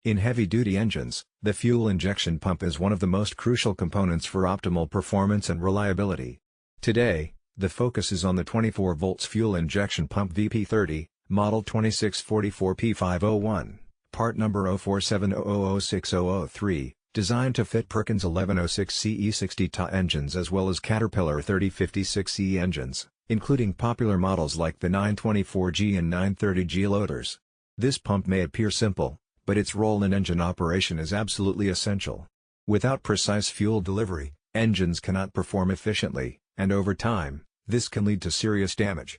In heavy-duty engines, the fuel injection pump is one of the most crucial components for optimal performance and reliability. Today, the focus is on the 24 volts fuel injection pump VP30, model 2644P501, part number 0470006003, designed to fit Perkins 1106 CE60 TA engines as well as Caterpillar 3056E engines, including popular models like the 924G and 930G loaders. This pump may appear simple, but its role in engine operation is absolutely essential. Without precise fuel delivery, engines cannot perform efficiently, and over time, this can lead to serious damage.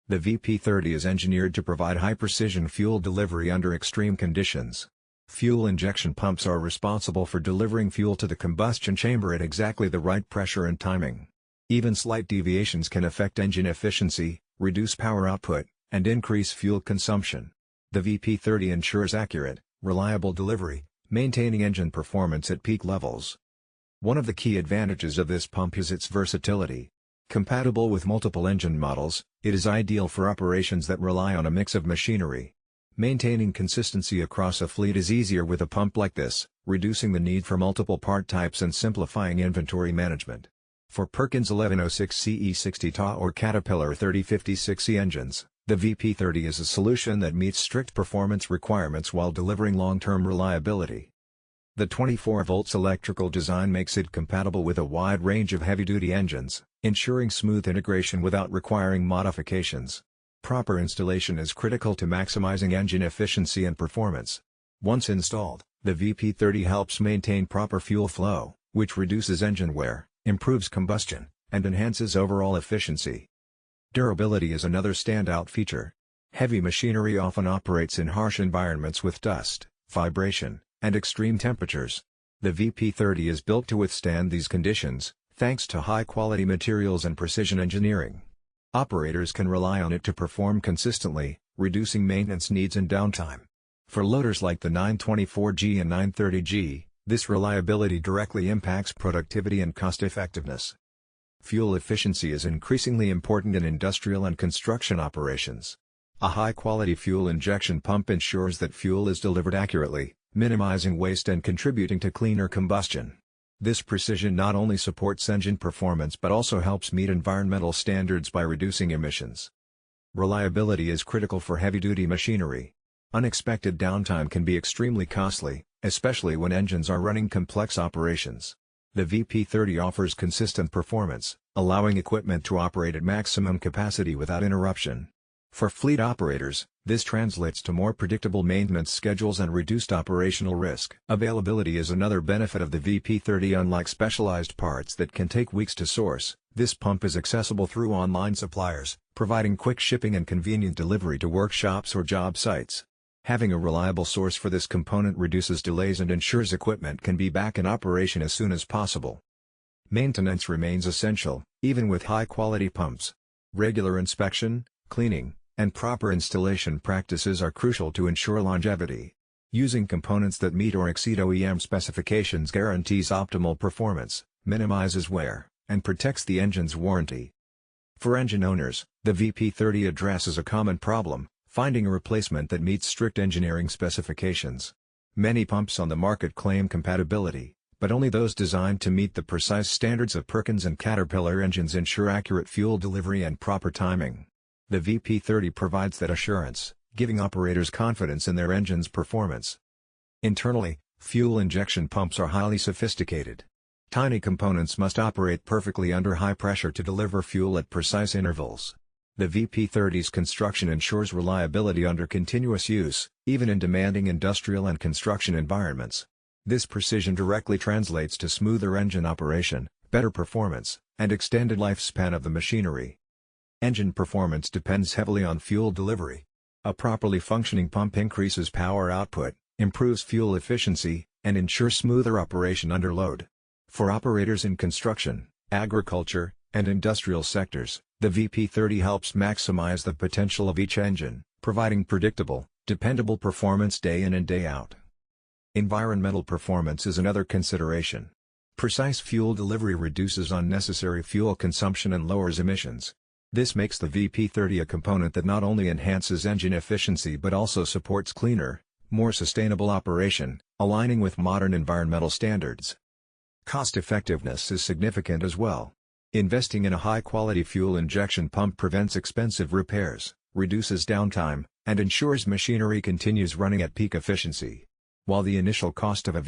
The VP30 is engineered to provide high-precision fuel delivery under extreme conditions. Fuel injection pumps are responsible for delivering fuel to the combustion chamber at exactly the right pressure and timing. Even slight deviations can affect engine efficiency, reduce power output, and increase fuel consumption. The VP30 ensures accurate, reliable delivery, maintaining engine performance at peak levels. One of the key advantages of this pump is its versatility. Compatible with multiple engine models, it is ideal for operations that rely on a mix of machinery. Maintaining consistency across a fleet is easier with a pump like this, reducing the need for multiple part types and simplifying inventory management. For Perkins 1106 CE60 TA or Caterpillar 3056E engines, the VP30 is a solution that meets strict performance requirements while delivering long-term reliability. The 24 volts electrical design makes it compatible with a wide range of heavy-duty engines, ensuring smooth integration without requiring modifications. Proper installation is critical to maximizing engine efficiency and performance. Once installed, the VP30 helps maintain proper fuel flow, which reduces engine wear, improves combustion, and enhances overall efficiency. Durability is another standout feature. Heavy machinery often operates in harsh environments with dust, vibration, and extreme temperatures. The VP30 is built to withstand these conditions, thanks to high-quality materials and precision engineering. Operators can rely on it to perform consistently, reducing maintenance needs and downtime. For loaders like the 924G and 930G, this reliability directly impacts productivity and cost-effectiveness. Fuel efficiency is increasingly important in industrial and construction operations. A high-quality fuel injection pump ensures that fuel is delivered accurately, minimizing waste and contributing to cleaner combustion. This precision not only supports engine performance but also helps meet environmental standards by reducing emissions. Reliability is critical for heavy-duty machinery. Unexpected downtime can be extremely costly, especially when engines are running complex operations. The VP30 offers consistent performance, allowing equipment to operate at maximum capacity without interruption. For fleet operators, this translates to more predictable maintenance schedules and reduced operational risk. Availability is another benefit of the VP30. Unlike specialized parts that can take weeks to source, this pump is accessible through online suppliers, providing quick shipping and convenient delivery to workshops or job sites. Having a reliable source for this component reduces delays and ensures equipment can be back in operation as soon as possible. Maintenance remains essential, even with high-quality pumps. Regular inspection, cleaning, and proper installation practices are crucial to ensure longevity. Using components that meet or exceed OEM specifications guarantees optimal performance, minimizes wear, and protects the engine's warranty. For engine owners, the VP30 addresses a common problem: finding a replacement that meets strict engineering specifications. Many pumps on the market claim compatibility, but only those designed to meet the precise standards of Perkins and Caterpillar engines ensure accurate fuel delivery and proper timing. The VP30 provides that assurance, giving operators confidence in their engine's performance. Internally, fuel injection pumps are highly sophisticated. Tiny components must operate perfectly under high pressure to deliver fuel at precise intervals. The VP30's construction ensures reliability under continuous use, even in demanding industrial and construction environments. This precision directly translates to smoother engine operation, better performance, and extended lifespan of the machinery. Engine performance depends heavily on fuel delivery. A properly functioning pump increases power output, improves fuel efficiency, and ensures smoother operation under load. For operators in construction, agriculture, and industrial sectors, the VP30 helps maximize the potential of each engine, providing predictable, dependable performance day in and day out. Environmental performance is another consideration. Precise fuel delivery reduces unnecessary fuel consumption and lowers emissions. This makes the VP30 a component that not only enhances engine efficiency but also supports cleaner, More sustainable operation, aligning with modern environmental standards. Cost-effectiveness is significant as well. Investing in a high-quality fuel injection pump prevents expensive repairs, reduces downtime, and ensures machinery continues running at peak efficiency. While the initial cost of a